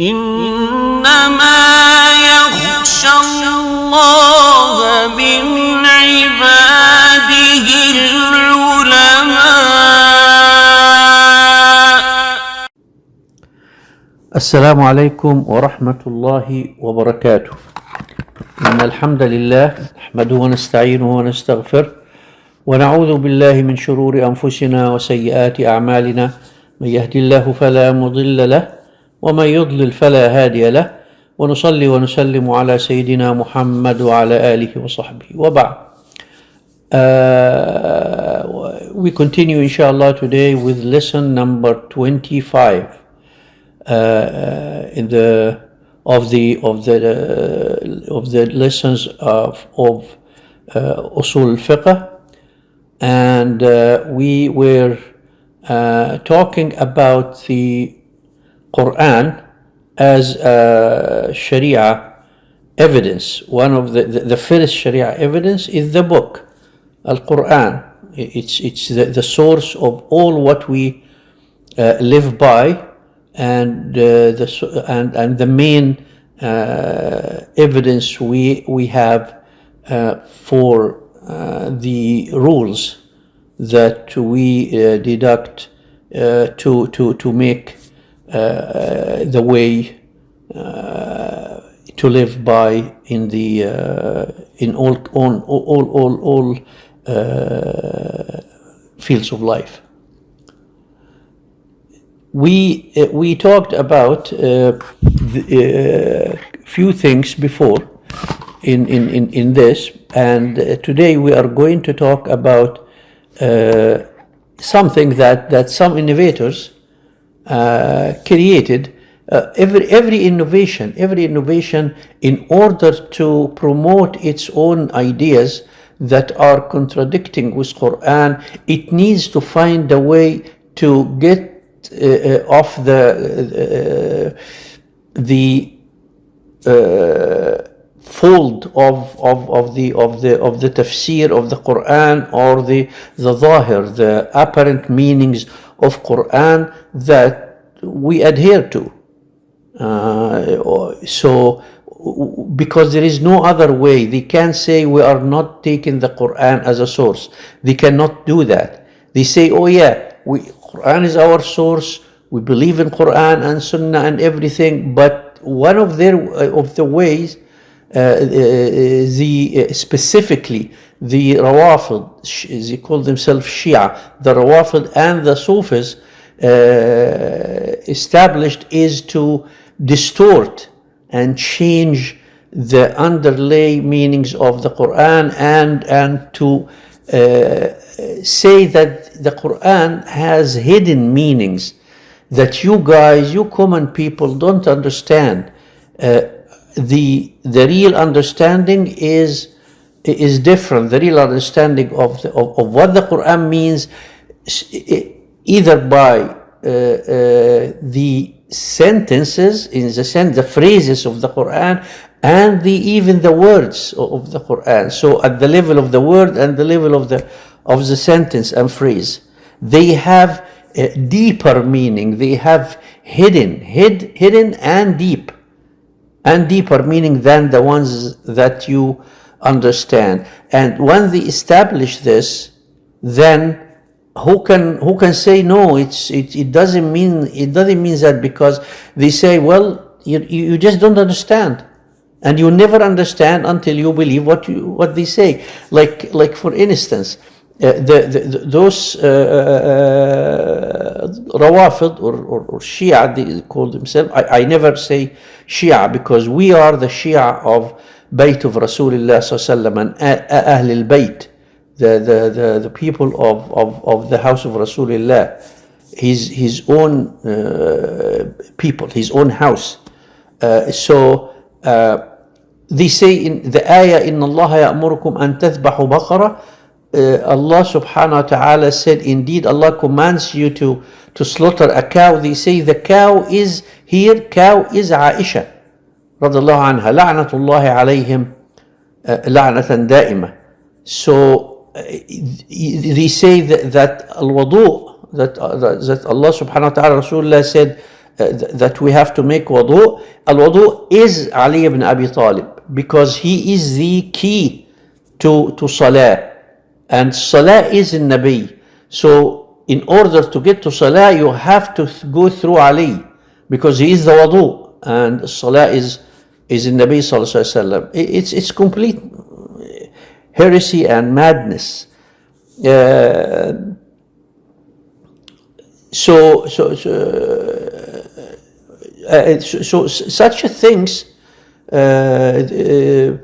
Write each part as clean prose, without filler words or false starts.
إنما يخشى الله من عباده العلماء. السلام عليكم ورحمة الله وبركاته. إن الحمد لله نحمده ونستعينه ونستغفره ونعوذ بالله من شرور أنفسنا وسيئات أعمالنا، من يهدي الله فلا مضل له ومن يضلل فلا هادي له، ونصلي ونسلم على سيدنا محمد وعلى آله وصحبه وبعد. We continue inshallah today with lesson number 25 in the lessons of Usool Al-Fiqh, and we were talking about the Quran as Shariah Evidence. One of the first Shariah Evidence is the book Al-Quran. It's the source of all what we live by, and the main evidence we have for the rules that we deduct to make the way to live by in all fields of life. We talked about few things before in this, and today we are going to talk about something that some innovators created. Every innovation in order to promote its own ideas that are contradicting with Quran, it needs to find a way to get off the fold of the tafsir of the Quran, or the ظاهر, the apparent meanings of Quran that we adhere to. So because there is no other way, they can't say we are not taking the Quran as a source. They cannot do that. They say, oh yeah, Quran is our source, we believe in Quran and Sunnah and everything, but one of the ways, specifically the Rawafid, they call themselves Shia, the Rawafid and the Sufis established, is to distort and change the underlay meanings of the Quran, and to say that the Quran has hidden meanings that you common people don't understand. The real understanding is different. The real understanding of what the Quran means, either by the sentences, in the sense, the phrases of the Quran, and even the words of the Quran. So at the level of the word and the level of the sentence and phrase, they have a deeper meaning. They have hidden and deeper meaning than the ones that you understand. And when they establish this, then who can say no? It doesn't mean that, because they say, well, you just don't understand, and you never understand until you believe what they say. Like for instance, those Rawafid or Shia, they call themselves. I never say Shia, because we are the Shia of Bayt of Rasulullah sallallahu alaihi wasallam and Ahl al-Bayt, the people of the house of Rasulullah, his own people, his own house. So they say in the ayah, "Inna Allah ya'murukum an tathbahu baqara." Allah subhanahu wa ta'ala said, indeed Allah commands you to slaughter a cow. They say the cow is Aisha radallahu anha, la'natullahi alayhim la'natan da'ima. So they say that al-wudu, that Allah subhanahu wa ta'ala, Rasulullah said, that we have to make wudu. Al-wudu is Ali ibn Abi Talib, because he is the key to salah, and salah is in Nabi. So in order to get to salah, you have to go through Ali, because he is the wudu, and salah is in Nabi sallallahu alaihi wasallam. It's complete heresy and madness. So such things, and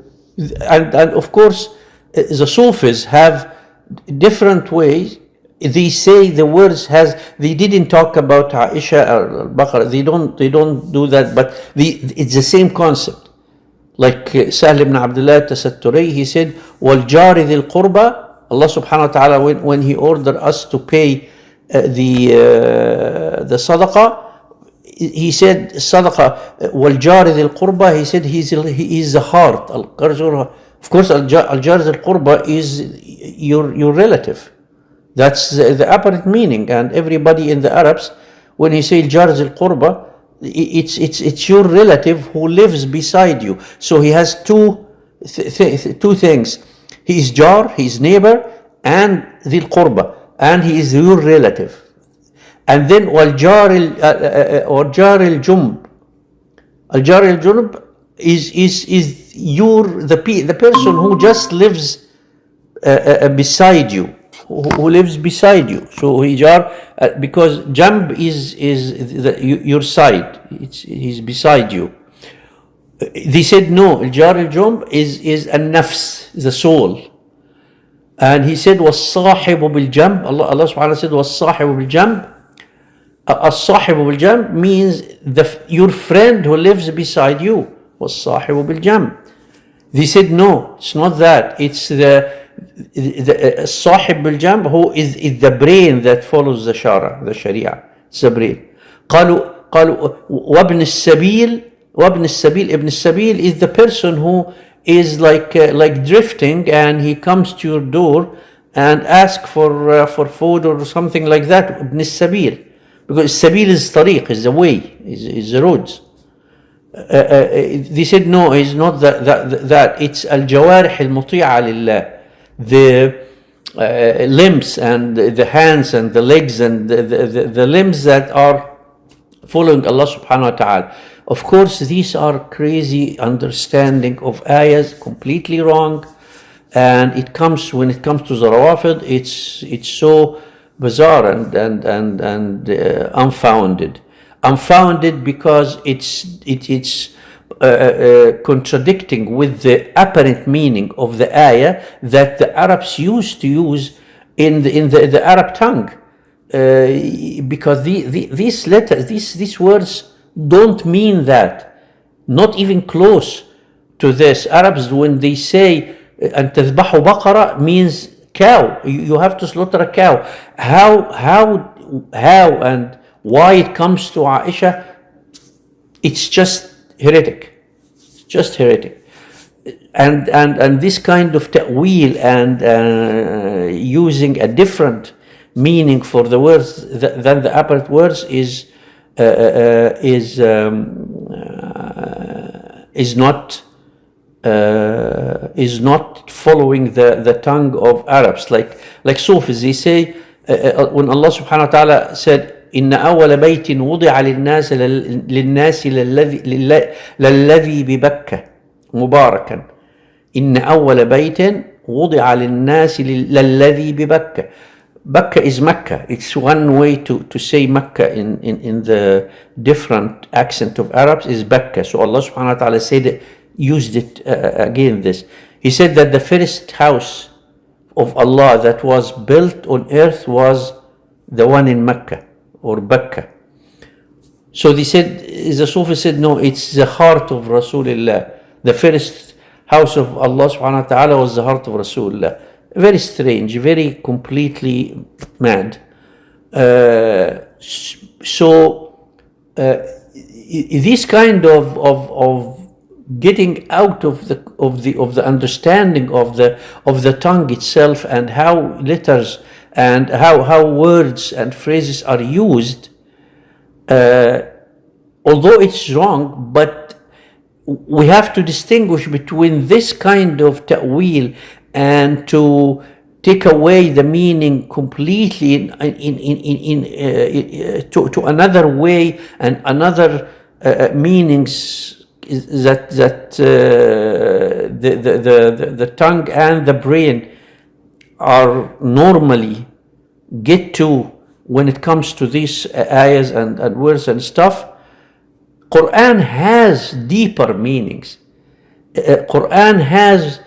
of course the Sufis have different ways. They say the words they didn't talk about Aisha or Al-Baqarah. They don't do that, but it's the same concept. Like Sahl ibn Abdullah Tasatturi, he said, وَالْجَارِ ذِي الْقُرْبَى. Allah subhanahu wa ta'ala, when he ordered us to pay the sadaqah, he said sadaqah وَالْجَارِ ذِي الْقُرْبَى. He said he is the heart. Of course, al-jar ذِي الْقُرْبَى is your relative. That's the apparent meaning. And everybody in the Arabs, when he say jar ذِي الْقُرْبَى, it's your relative who lives beside you. So he has two things. He is jar, he is neighbor, and ذِي الْقُرْبَى, and he is your relative. And then jar al-jumb. Al-jar al-jumb is the person who just lives beside you, who lives beside you. So he jar, because jumb is your side. He's beside you. They said no. Al-jar al-jumb is an-nafs, the soul. And he said was-sahibu bil-jamb. Allah subhanahu wa ta'ala said was-sahibu bil-jamb. As-sahibu bil-jamb means your friend who lives beside you. Was-sahibu bil-jamb. They said no, it's not that. It's the sahib bil-jamb who is the brain that follows the Shariah. It's the brain. قالوا وابن السبيل. Ibn Sabil is the person who is like drifting, and he comes to your door and asks for food or something like that. Ibn Sabil, because Sabil is tariq, is the way, is the roads. They said no, it's not that. It's al-jawarih al-muti'a lillah, the limbs and the hands and the legs and the limbs that are following Allah subhanahu wa ta'ala. Of course, these are crazy understanding of ayahs, completely wrong. And when it comes to the Rawafid, it's so bizarre and unfounded. Unfounded because it's contradicting with the apparent meaning of the ayah that the Arabs used to use in the Arab tongue. Because these letters, these words don't mean that, not even close to this. Arabs, when they say أن تذبحوا بقرة, means cow. You have to slaughter a cow. How and why it comes to Aisha? It's just heretic. It's just heretic. And this kind of ta'wil and using a different meaning for the words than the apparent words is not following the tongue of Arabs. Like Sufis, they say when Allah subhanahu wa ta'ala said إن أول بيت وضع للناس للذي ببكة مباركا. إن أول بيت وضع للناس للذي ببكة. Bakka is Mecca. It's one way to say Mecca in the different accent of Arabs is Bakka. So Allah subhanahu wa ta'ala used it again this. He said that the first house of Allah that was built on earth was the one in Mecca or Bakka. So they said, the Sufi said, no, it's the heart of Rasulullah. The first house of Allah subhanahu wa ta'ala was the heart of Rasulullah. Very strange, very completely mad. This kind of getting out of the understanding of the tongue itself, and how letters and how words and phrases are used, although it's wrong, but we have to distinguish between this kind of ta'wil and to take away the meaning completely to another way and another meanings that the tongue and the brain are normally get to when it comes to these ayahs and words and stuff. Quran has deeper meanings. Quran has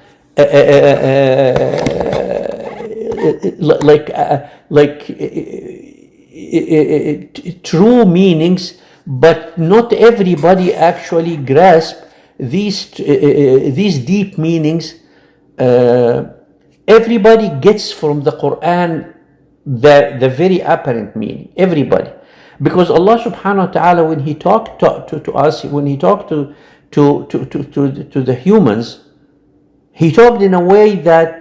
true meanings, but not everybody actually grasp these deep meanings. Everybody gets from the Quran the very apparent meaning. Everybody. Because Allah subhanahu wa ta'ala, when He talked to us, when He talked to the humans, He talked in a way that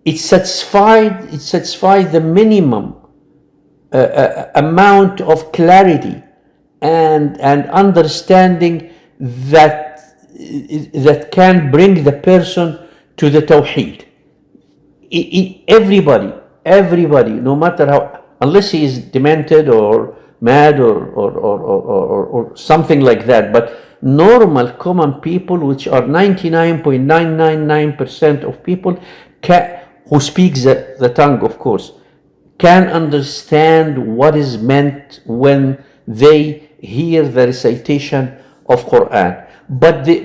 it satisfied the minimum amount of clarity and understanding that can bring the person to the Tawheed. Everybody, no matter how, unless he is demented or mad or something like that, but normal common people, which are 99.999% of people who speaks the tongue, of course, can understand what is meant when they hear the recitation of Quran. But the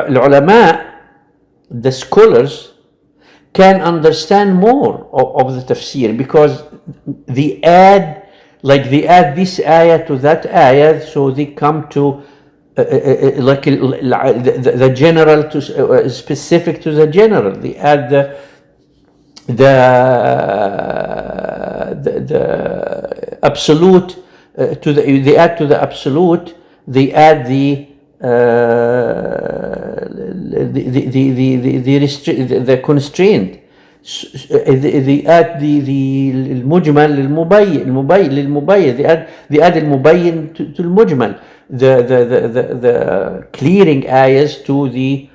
ulama, the scholars, can understand more of the tafsir, because they add this ayah to that ayah, so they come to the general to specific to the general. They add the absolute they add to the absolute. They add the constraint. They add the المجمل للمبين. They add المبين to المجمل. The clearing ayahs to the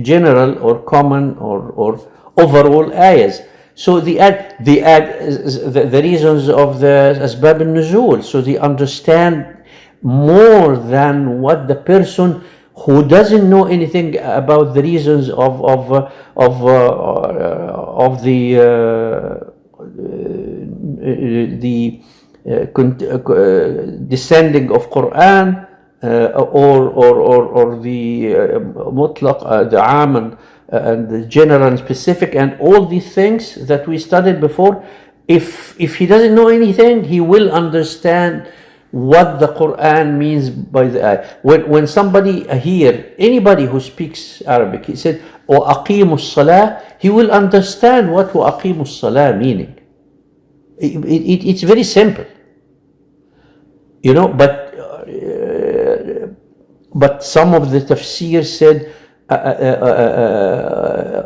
general or common or overall ayahs. So they add the reasons of the asbab al-nuzul, so they understand more than what the person who doesn't know anything about the reasons of the descending of Quran or the mutlaq, the am and the general and specific, and all these things that we studied before. If he doesn't know anything, he will understand what the Quran means by the ayah. When somebody here, anybody who speaks Arabic, he said وَأَقِيمُوا الصَّلَاةِ, he will understand what وَأَقِيمُوا الصَّلَاةِ meaning. It's very simple, but some of the tafsir said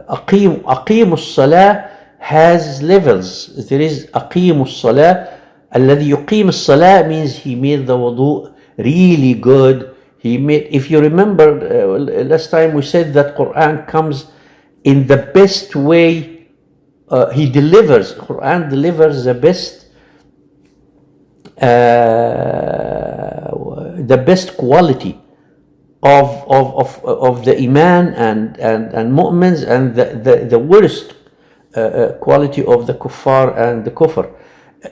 أقيموا الصلاة has levels. There is أقيموا الصلاة. الذي يقيم الصلاة means he made the wudu really good. If you remember last time we said that Quran comes in the best way. Quran delivers the best quality of the iman and mu'mins, and the worst quality of the kuffar and the kufr.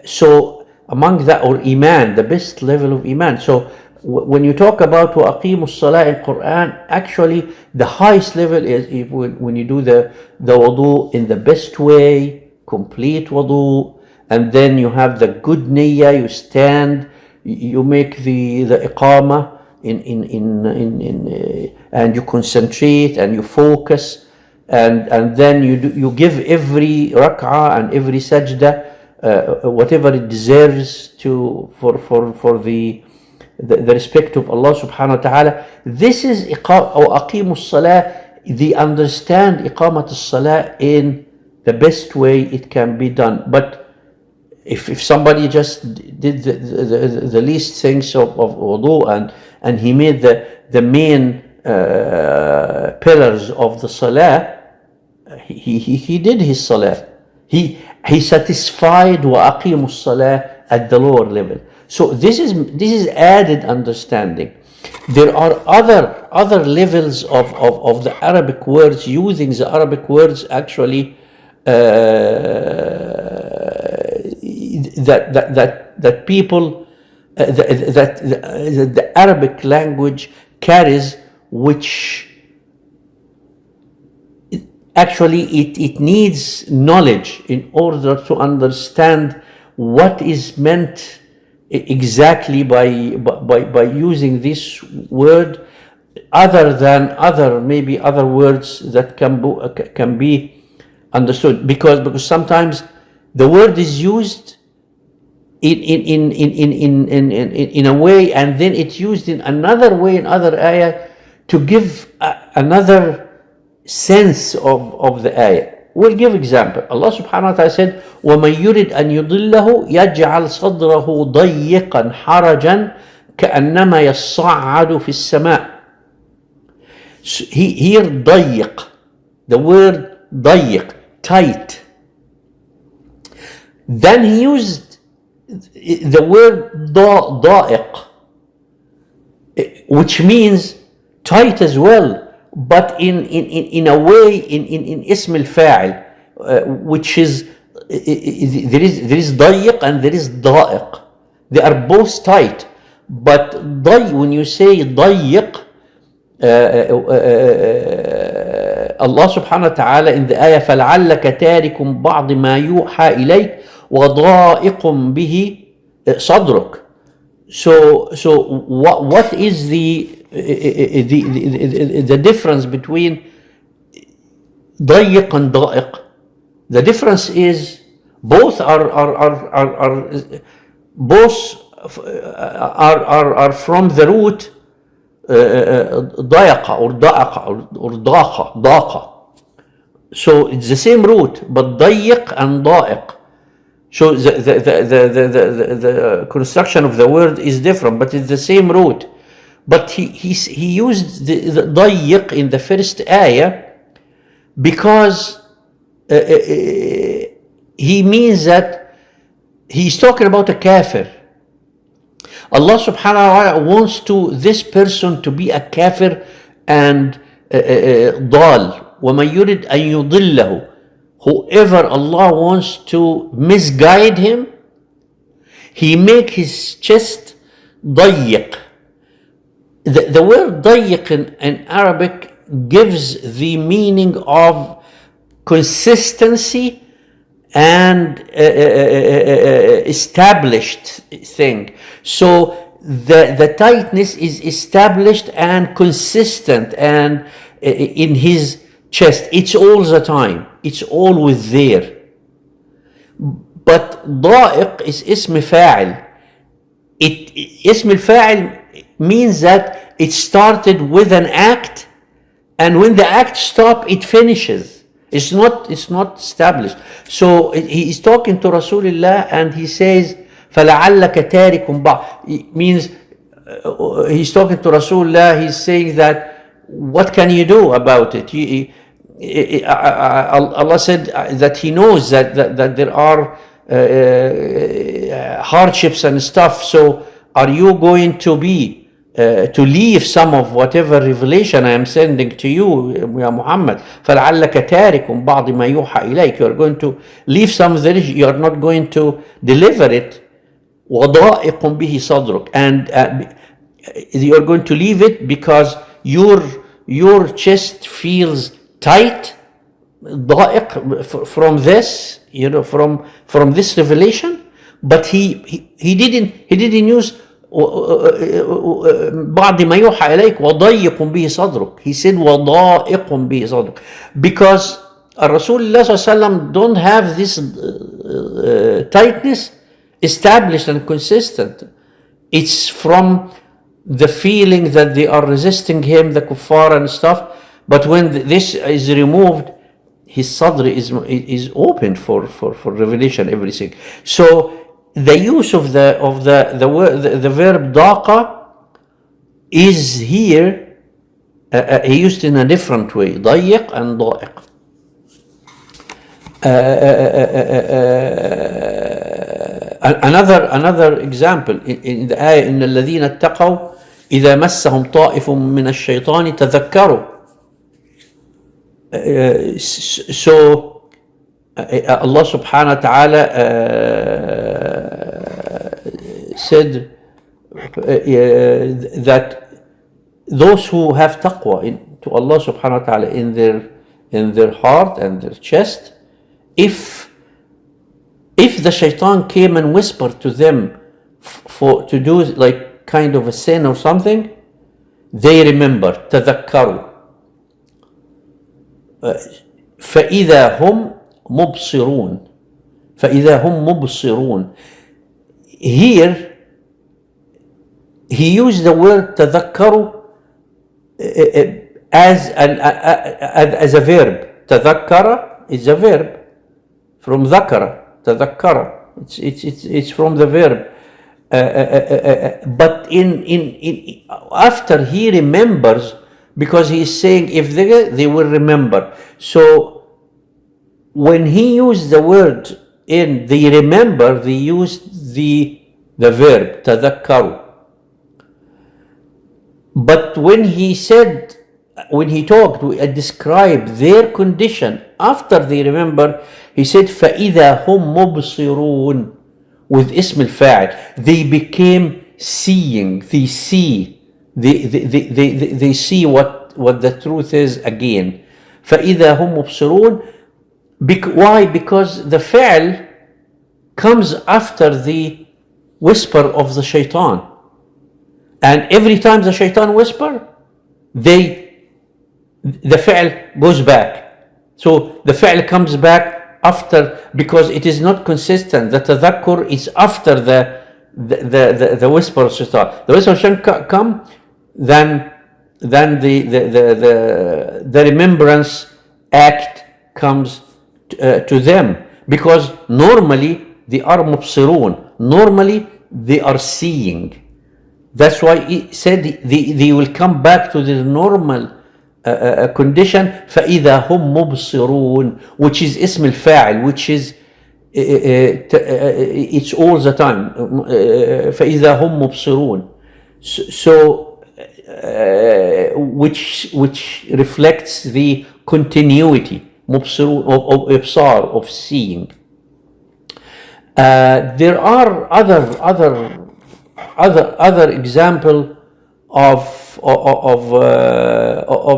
So among that, or iman, the best level of iman. So when you talk about وَأَقِيمُوا الصَّلَاةِ in Quran, actually the highest level is when you do the wudu in the best way, complete wudu, and then you have the good niyyah, you stand, you make the iqamah and you concentrate and you focus, and then you give every rak'ah and every sajda whatever it deserves for the respect of Allah subhanahu wa ta'ala. This is aqimu salah. They understand iqamat as-salah in the best way it can be done. But if somebody just did the least things of wudu and he made the main pillars of the salah, he did his salah. He satisfied wa aqimu salah at the lower level. So this is added understanding. There are other levels of the Arabic words, using the Arabic words actually that people that the Arabic language carries, which actually it needs knowledge in order to understand what is meant exactly by using this word, other than maybe other words that can be understood, because sometimes the word is used in a way, and then it's used in another way in other ayah to give another sense of the ayah. We'll give example. Allah subhanahu wa ta'ala said, وَمَنْ يُرِدْ أَنْ يُضِلَّهُ يَجْعَلْ صَدْرَهُ ضَيِّقًا حَرَجًا كَأَنَّمَا يَصَّعَّدُ فِي السَّمَاءِ. Here ضيق, the word ضيق, tight. Then he used the word ضائق, which means tight as well, but in a way in اسم الفاعل, which is there is ضيق and there is ضائق. They are both tight, but when you say ضيق, Allah subhanahu wa ta'ala in the ayah فَلَعَلَّكَ تَارِكٌ بَعْضِ مَا يُوحَى إِلَيْكَ وَضَائِقٌ بِهِ صَدْرُكَ. So what is the difference between ضيق and ضائق? The difference is both are from the root ضيق or ضاقة. So it's the same root, but ضيق and ضائق. So the construction of the word is different, but it's the same root. But he used the ضيق in the first ayah because he means that he's talking about a kafir. Allah subhanahu wa ta'ala wants this person to be a kafir and ضال. وَمَنْ يُرِدْ أَنْ يُضِلَّهُ. Whoever Allah wants to misguide him, he make his chest ضيق. The word ضيق in Arabic gives the meaning of consistency and established thing. So the tightness is established and consistent, and in his chest, it's all the time, it's always there. But ضائق is اسم فاعل. اسم الفاعل means that it started with an act, and when the act stops, it finishes. It's not established. So he is talking to Rasulullah and he says, فَلَعَلَّكَ تَارِكٌ بَعْضٍ. It means he's talking to Rasulullah, he's saying that, what can you do about it? Allah said that he knows that there are hardships and stuff, so are you going to leave some of whatever revelation I am sending to you, Ya Muhammad? فَلَعَلَّكَ تَارِكٌ بَعْضِ مَا يُوحَى إِلَيْكَ. You are going to leave some of the religion, you are not going to deliver it. وَضَائِقٌ بِهِ صَدْرُكَ. And you are going to leave it because your chest feels tight, ضائق, from this, from this revelation. But he didn't use بعض ما يوحى إليك وضيق به صدرك. He said وضائق به صدرك, because Rasulullah ﷺ don't have this tightness established and consistent. It's from the feeling that they are resisting him, the kuffar and stuff. But when this is removed, his sadr is open for revelation, everything. So the use of the verb daqa is here used in a different way, ضيق and ضائق. Another example in the ayah إن الذين اتقوا إذا مسهم طائف من الشيطان تذكروا. So Allah subhanahu wa ta'ala said that those who have taqwa to Allah subhanahu wa ta'ala in their heart and their chest, if the shaitan came and whispered to them to do like kind of a sin or something, they remember, تذكروا. فإذا هم مبصرون. فإذا هم مبصرون. Here he used the word تذكروا as a verb. تذكر is a verb from ذكر. تذكر. It's from the verb. But in after he remembers, because he is saying if they will remember. So when he used the word in they remember, they used the verb تذكروا. But when he talked, described their condition after they remember, he said فَإِذَا هُمْ مُبْصِرُونَ with اسم الفاعل. They became seeing. They see. They see what the truth is again. فَإِذَا هُمْ مُبْصِرُونَ. Why? Because the fa'al comes after the whisper of the shaitan. And every time the shaitan whisper, the fa'al goes back. So the fa'al comes back after, because it is not consistent. The tadhakkur is after the whisper of shaitan. The whisper of shaitan come, then the remembrance act comes to them, because normally they are mubsirun. Normally they are seeing. That's why he said they will come back to the normal condition. فَإِذَا هُمْ مُبْصِرُونَ, which is اسم الفاعل, which is it's all the time. فَإِذَا هُمْ مُبْصِرُونَ. So which reflects the continuity, مبصرون, of إبصار, of seeing. There are other example of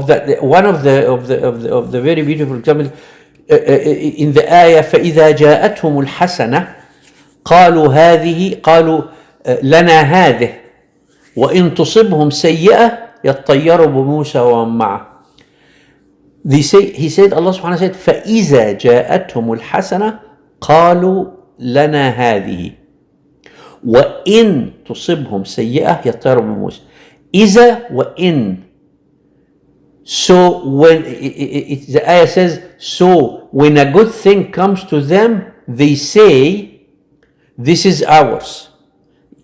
that. One of the very beautiful example in the ayah فإذا جاءتهم الحسنة قالوا لنا هذه وإن تصبهم سيئة يطيروا بموسى ومن معه. He said, Allah subhanahu wa ta'ala said فإذا جاءتهم الحسنة قالوا لنا هذه وإن تصبهم سيئة يطيروا بموسى. إذا وإن. So when the ayah says, so when a good thing comes to them, they say, this is ours.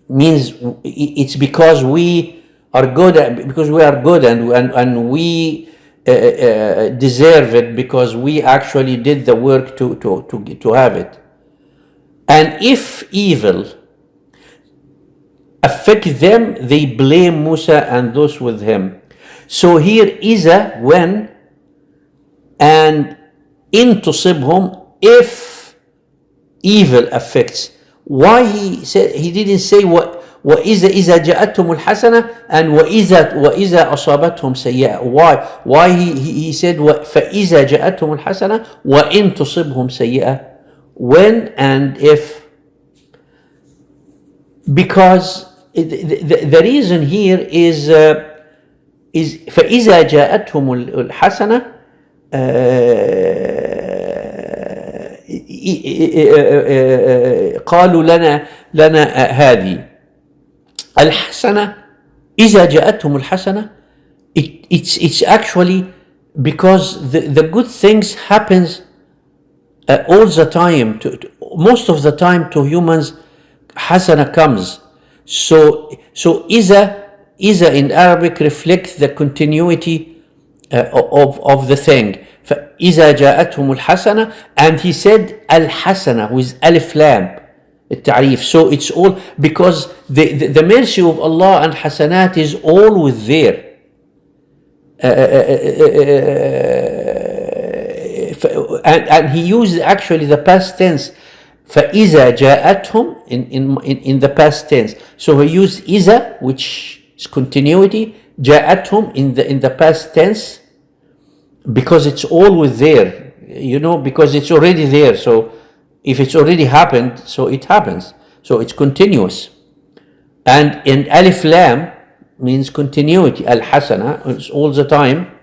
Means it's because we are good, and we deserve it, because we actually did the work to have it. And if evil affect them, they blame Musa and those with him. So here iza, when, and in tusibhum, if evil affects. Why he didn't say what iza ja'athum al-hasana and wa iza asabathum sayyi'a. Why he said fa iza ja'athum al-hasana wa in tusibhum sayyi'a, when and if. Because the reason here is فإذا جاءتهم الحسنة قالوا لنا هذه الحسنة. إذا جاءتهم الحسنة, it's actually because the good things happens all the time. Most of the time to humans, hasana comes. So إذا in Arabic reflects the continuity of the thing. فإذا جاءتهم الحسنة, and he said الحسنة with ألف لام التعريف. So it's all because the mercy of Allah and hasanat is always there. And he used actually the past tense, فإذا جاءتهم in the past tense. So he used إذا, which is continuity, جاءتهم in the past tense, because it's always there, because it's already there. So if it's already happened, so it happens. So it's continuous. And in alif lam means continuity, al-hasana, it's all the time.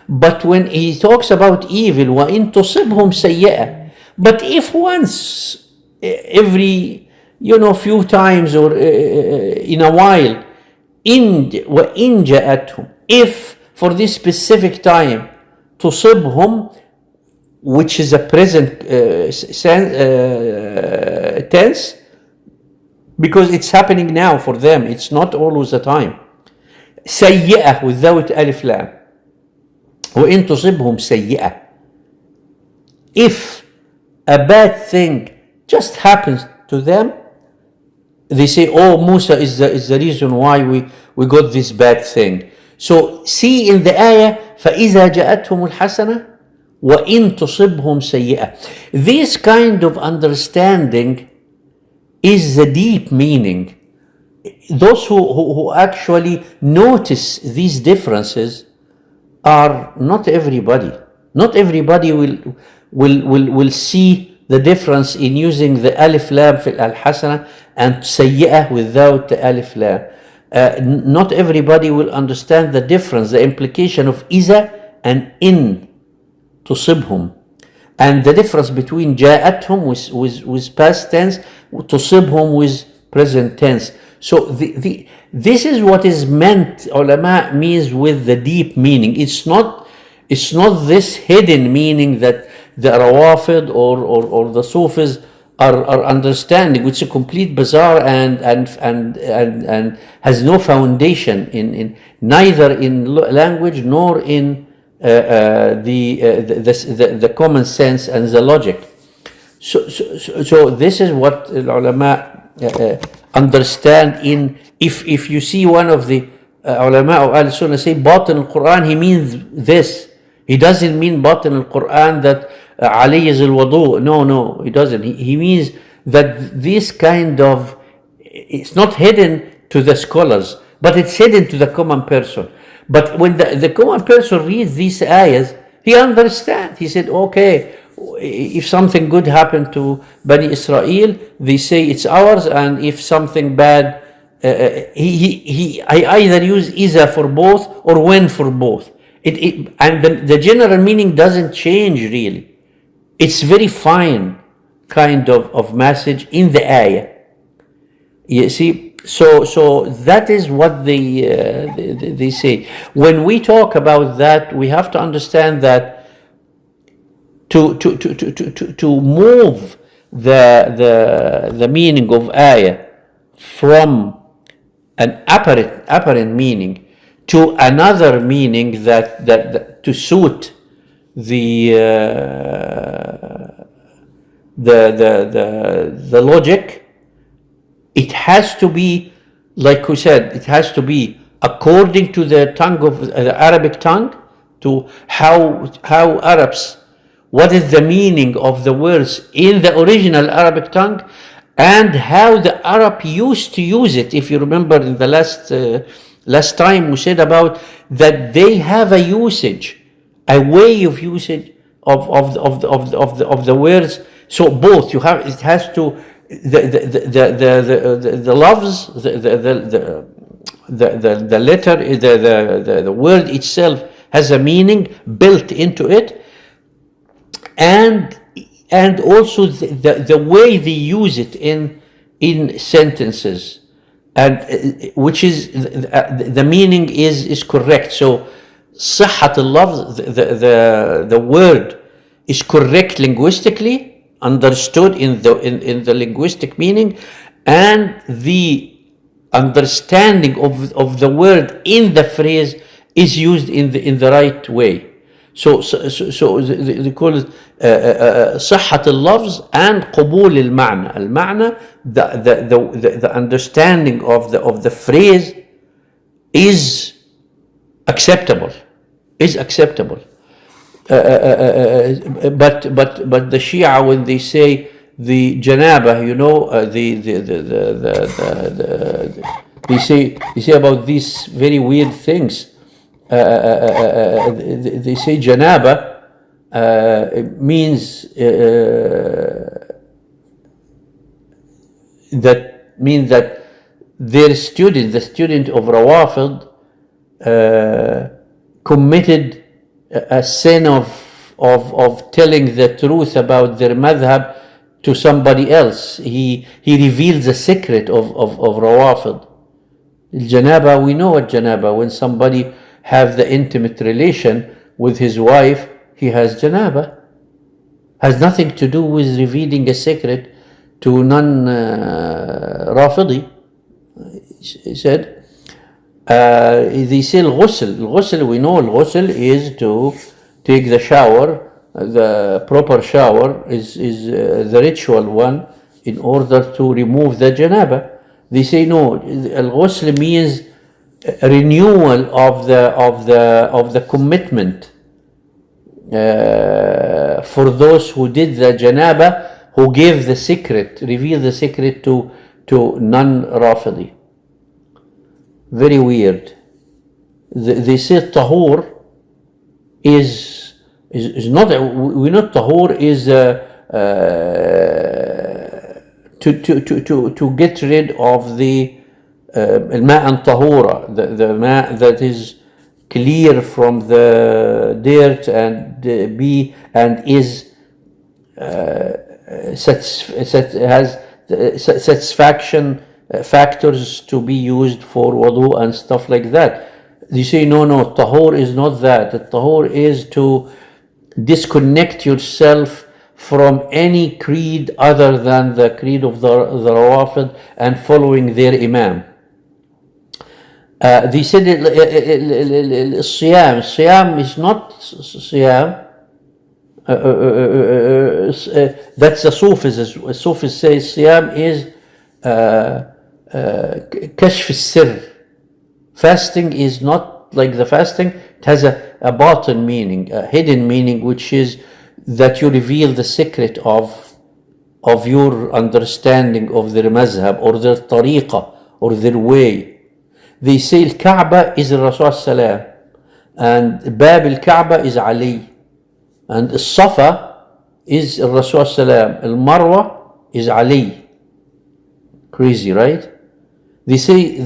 But when he talks about evil, وَإِن تُصِبْهُمْ سَيِّئَةٌ, but if once, every few times or in a while, وَإِن جَاءَتْهُمْ, if for this specific time, تصبهم, which is a present tense, because it's happening now for them, it's not always the time. سيئة without ألف لام. وإن تصبهم سيئة, if a bad thing just happens to them, they say, oh, Musa is the reason why we got this bad thing. So see in the ayah, فإذا جاءتهم الحسنة وإن تصبهم سيئة. This kind of understanding is the deep meaning. Those who actually notice these differences are not everybody. Not everybody will see the difference in using the alif lam في al-hasana and سيئة without the alif lam. Not everybody will understand the difference, the implication of إذا and in تصبهم, and the difference between جاءتهم with past tense, تصبهم with present tense. So this is what is meant, ulama means, with the deep meaning. It's not this hidden meaning that the Rawafid or the Sufis are understanding, which is a complete bizarre and has no foundation in neither in language nor in the common sense and the logic. So this is what ulama understand in, if you see one of the ulama of Al-Sunnah say باطن القرآن, he means this. He doesn't mean باطن القرآن that علي is الوضوء. No, he doesn't. He means that this kind of, it's not hidden to the scholars, but it's hidden to the common person. But when the common person reads these ayahs, he understands. He said, okay, if something good happened to Bani Israel, they say it's ours, and if something bad, I either use إذا for both or when for both. And the general meaning doesn't change really. It's very fine kind of message in the ayah. You see, so that is what they say. When we talk about that, we have to understand that to move the meaning of ayah from an apparent meaning to another meaning that to suit the logic, it has to be, like we said, it has to be according to the tongue of the Arabic tongue, to how Arabs, what is the meaning of the words in the original Arabic tongue, and how the Arab used to use it. If you remember in the last time we said about that they have a usage, a way of usage of the words. So both, you have, it has to, the loves, the letter, the word itself has a meaning built into it, and also the way they use it in sentences, and which is the meaning is correct. So صحة اللفظ, the word is correct linguistically, understood in the linguistic meaning, and the understanding of the word in the phrase is used in the right way. So they call it صحة اللفظ and قبول المعنى. المعنى, the understanding of the phrase is acceptable. But the Shia, when they say the janaba, you know, they say about these very weird things. They say janaba means that their student, the student of Rawafid, committed a sin of telling the truth about their madhab to somebody else. He revealed the secret of Rawafid. Janaba, we know what janaba, when somebody have the intimate relation with his wife, he has janaba. Has nothing to do with revealing a secret to non-Rafidi. He said, they say al-ghusl, we know al-ghusl is to take the shower. The proper shower is the ritual one in order to remove the janaba. They say no, al-ghusl means a renewal of the commitment for those who did the janaba, who gave the secret, revealed the secret to non-Rafidi. Very weird. They say tahur is not, we know tahur is to get rid of the الماء طهورة, the ma that is clear from the dirt and is has satisfaction factors to be used for wudu and stuff like that. They say no, tahur is not that. The tahur is to disconnect yourself from any creed other than the creed of the Rawafid and following their imam. They said Siyam is not Siyam. That's the Sufis. Sufis say Siyam is Kashf al-Sirr. Fasting is not like the fasting. It has a batin meaning, a hidden meaning, which is that you reveal the secret of your understanding of their mazhab or their tariqah or their way. They say Al-Kaaba is Rasul Salam, and Bab Al-Kaaba is Ali, and Al-Safa is Rasul Salam, Al-Marwa is Ali. Crazy, right? They say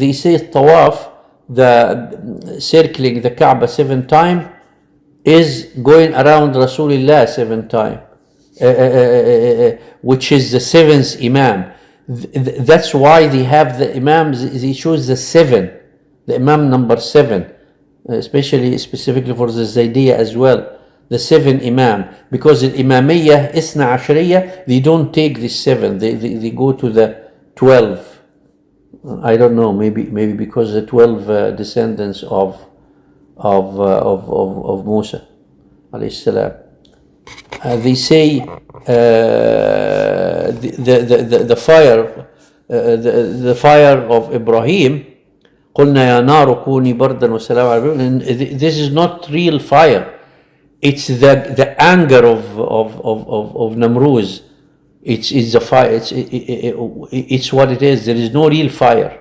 Tawaf, the circling the Kaaba 7 times, is going around Rasulullah 7 times, which is the 7th Imam. That's why they have the Imams, they choose the 7, the Imam number 7, specifically for the Zaydiyah as well, the 7 Imam, because the Imamiyah, Isna Ashriyah, they don't take the 7, they go to the 12. I don't know, maybe because the 12 descendants of Musa alayhi salam. They say the fire, the fire of Ibrahim. قلنا يا نار كوني بردا وسلام على إبراهيم. This is not real fire. It's the anger of Namruz. It's the fire. It's what it is. There is no real fire.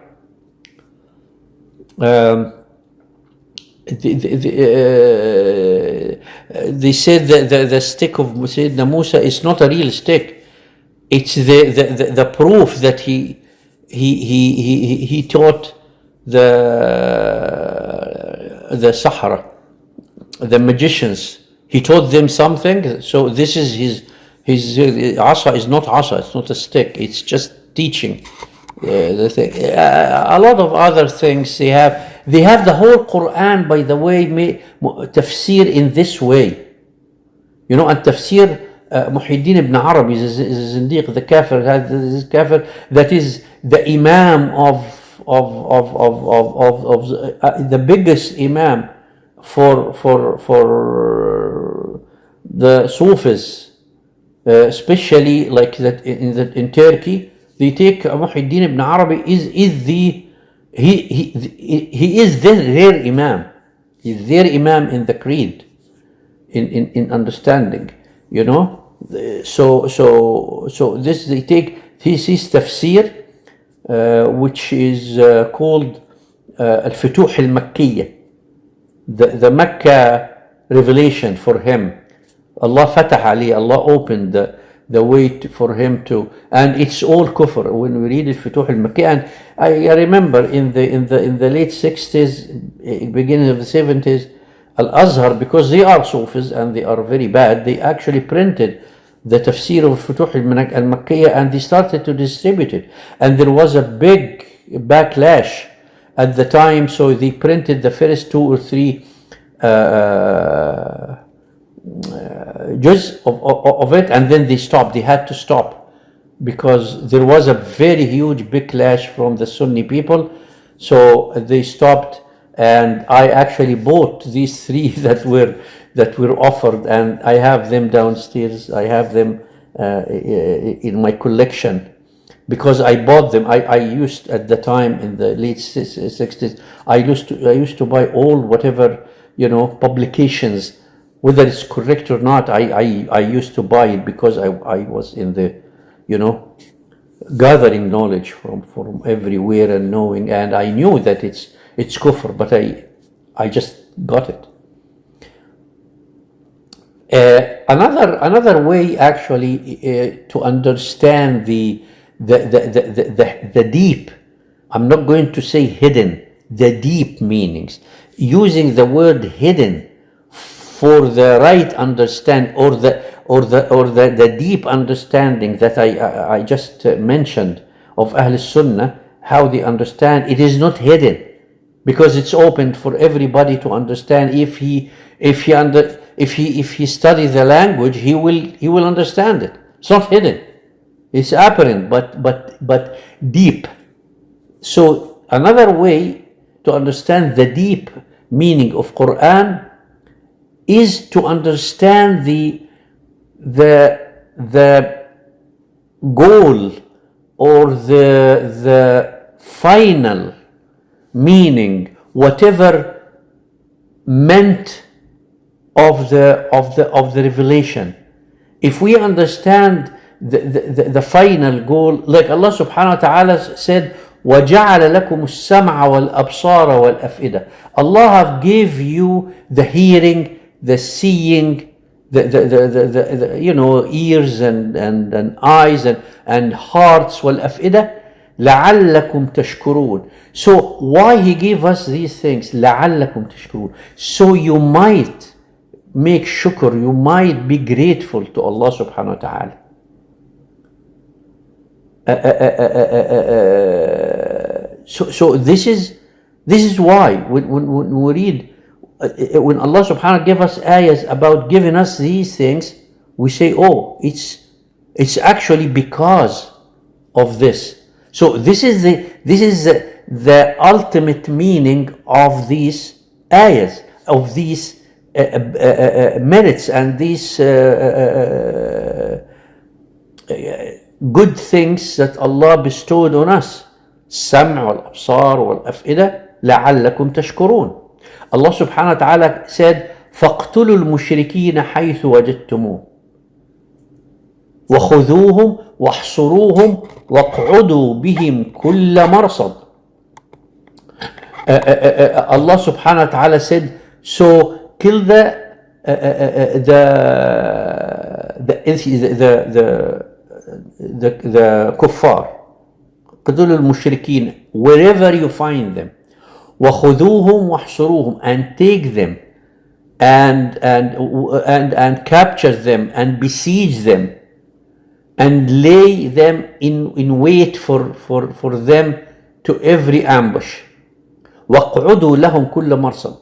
They said that the stick of Sayyidina Musa is not a real stick. It's the proof that he taught the Sahara, the magicians. He taught them something. So this is his asa is not asa. It's not a stick. It's just teaching. the thing. A lot of other things they have. They have the whole Quran, by the way, tafsir in this way. You know, and tafsir Muhyiddin ibn Arabi is a zindiq, the kafir, that is the imam of the biggest imam for the Sufis, especially like that in Turkey. They take Muhyiddin ibn Arabi he is their imam. He's their imam in the creed, in understanding, you know. So this they take his tafsir, which is called Al-Futuh Al-Makkiyah, the Mecca revelation for him. Allah fatah ali, Allah opened the way for him to, and it's all kufr when we read Al-Futuh Al-Makkiyah. And I remember in the late 60s, beginning of the 70s, Al-Azhar, because they are Sufis and they are very bad, they actually printed the tafsir of Futuh al-Makkiyah and they started to distribute it. And there was a big backlash at the time, so they printed the first 2 or 3 juz of it, and then they stopped. They had to stop because there was a very huge backlash from the Sunni people. So they stopped, and I actually bought these 3 that were offered, and I have them downstairs. I have them in my collection because I bought them. I used at the time in the late 60s. I used to buy all whatever, you know, publications, whether it's correct or not. I used to buy it because I was in the, you know, gathering knowledge from everywhere and knowing, and I knew that it's kufr, but I just got it. Another way actually to understand the deep, I'm not going to say hidden, the deep meanings, using the word hidden for the right understand or the deep understanding that I just mentioned of Ahl Sunnah, how they understand. It is not hidden because it's open for everybody to understand. If he studies the language, he will understand it. It's not hidden. It's apparent, but deep. So another way to understand the deep meaning of Quran is to understand the goal or the final meaning, whatever meant of the revelation. If we understand the final goal, like Allah subhanahu wa ta'ala said, وَجَعَلَ لَكُمُ السَّمْعَ وَالْأَبْصَارَ وَالْأَفْئِدَةَ. Allah have gave you the hearing, the seeing, the you know, ears and eyes and hearts, وَالْأَفْئِدَةَ لَعَلَّكُمْ تَشْكُرُونَ. So why He gave us these things? لَعَلَّكُمْ تَشْكُرُونَ. So you might make shukr, you might be grateful to Allah subhanahu wa ta'ala. So this is why when we read, when Allah subhanahu wa ta'ala gave us ayahs about giving us these things, we say, oh, it's actually because of this. So this is the ultimate meaning of these ayahs, of these merits and these good things that Allah bestowed on us. السمع والأبصار والأفئدة لعلكم تشكرون. Allah subhanahu wa ta'ala said, فَاقْتُلُوا الْمُشْرِكِينَ حَيْثُ وَجَدْتُمُوهُمْ وَخُذُوهُمْ وَاحْصُرُوهُمْ وَاقْعُدُوا بِهِمْ كُلَّ مَرْصَدٍ. Allah subhanahu wa ta'ala said, so kill the kuffar, قتلوا المشركين, wherever you find them, وخذوهم واحصروهم, and take them and capture them and besiege them, and lay them in wait for them to every ambush. وَاقْعُدُوا لَهُمْ كُلَّ مَرْصَدٍ.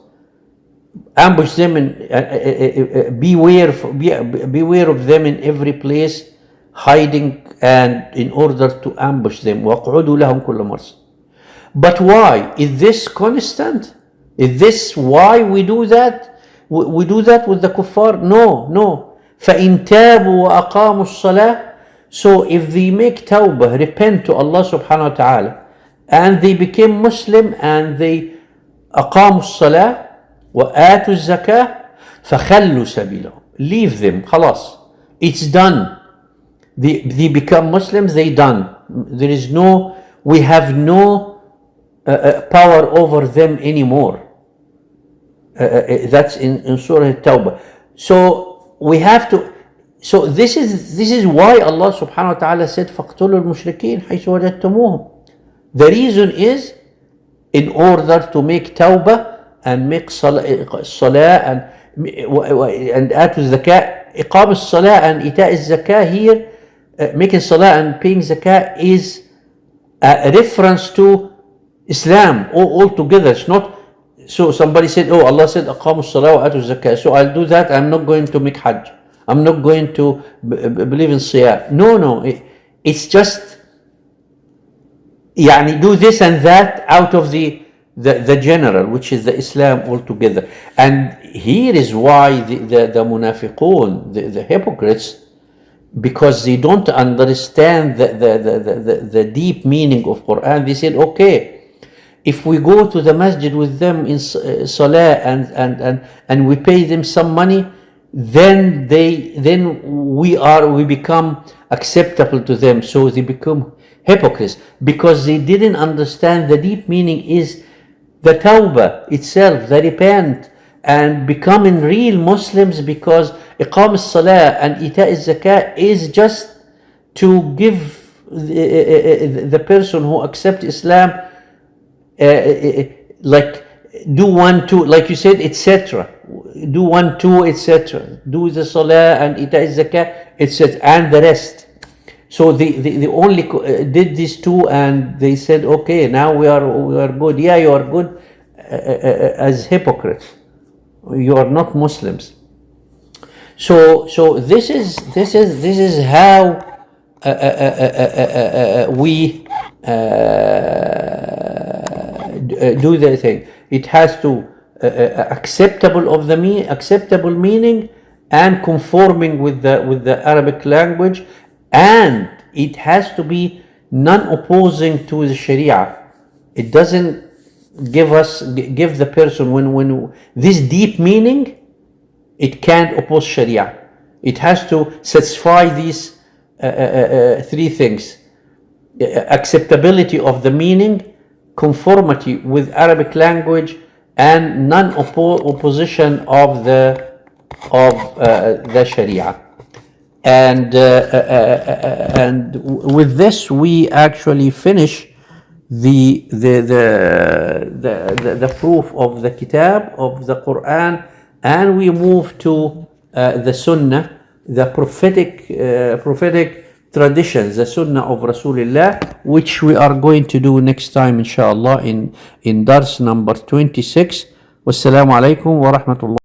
Ambush them and beware of them in every place, hiding, and in order to ambush them. وَاقْعُدُوا لَهُمْ كُلَّ مَرْصَدٍ. But why? Is this constant? Is this why we do that? We do that with the kuffar? No. فَإِن تَابُوا وَأَقَامُوا الصَّلَاةِ. So if they make tawbah, repent to Allah subhanahu wa ta'ala, and they became Muslim, and they أقاموا الصلاة وآتوا الزكاة فخلوا سبيلهم. Leave them. خلاص. It's done. They become Muslims, they done. We have no power over them anymore. That's in Surah At-Tawbah. So we have to. So this is why Allah subhanahu wa ta'ala said فَاقْتُلُوا الْمُشْرِكِينَ حَيْثُ وَجَدْتُمُوهُم. The reason is in order to make tawbah and make salah and atu zakah. Iqam as-salah and ita az-zakah here, making salah and paying zakah is a reference to Islam all together. It's not. So somebody said, oh, Allah said aqamu as-salah wa atu zakah, so I'll do that. I'm not going to make hajj. I'm not going to believe in siyam. No. It's just do this and that out of the general, which is the Islam altogether. And here is why the munafiqun, the hypocrites, because they don't understand the deep meaning of Quran, they said, okay, if we go to the masjid with them in salah and we pay them some money, then we become acceptable to them. So they become hypocrites because they didn't understand the deep meaning is the tawbah itself, the repent and becoming real Muslims, because iqam as-salah and ita az-zakah is just to give the person who accepts Islam like do 1, 2, like you said, etc. Do 1, 2, etc. Do the salah and ita az-zakah, etc. and the rest. So they only did these two, and they said, okay, now we are good. Yeah, you are good as hypocrites. You are not Muslims. So this is how we do the thing. It has to acceptable meaning and conforming with the Arabic language. And it has to be non-opposing to the Sharia. It doesn't give the person when this deep meaning, it can't oppose Sharia. It has to satisfy these three things: acceptability of the meaning, conformity with Arabic language, and non-opposition of the Sharia. And with this we actually finish the proof of the Kitab, of the Quran, and we move to the Sunnah, the prophetic traditions, the Sunnah of Rasulullah, which we are going to do next time inshallah in Dars number 26. Wassalamu alaikum wa rahmatullah.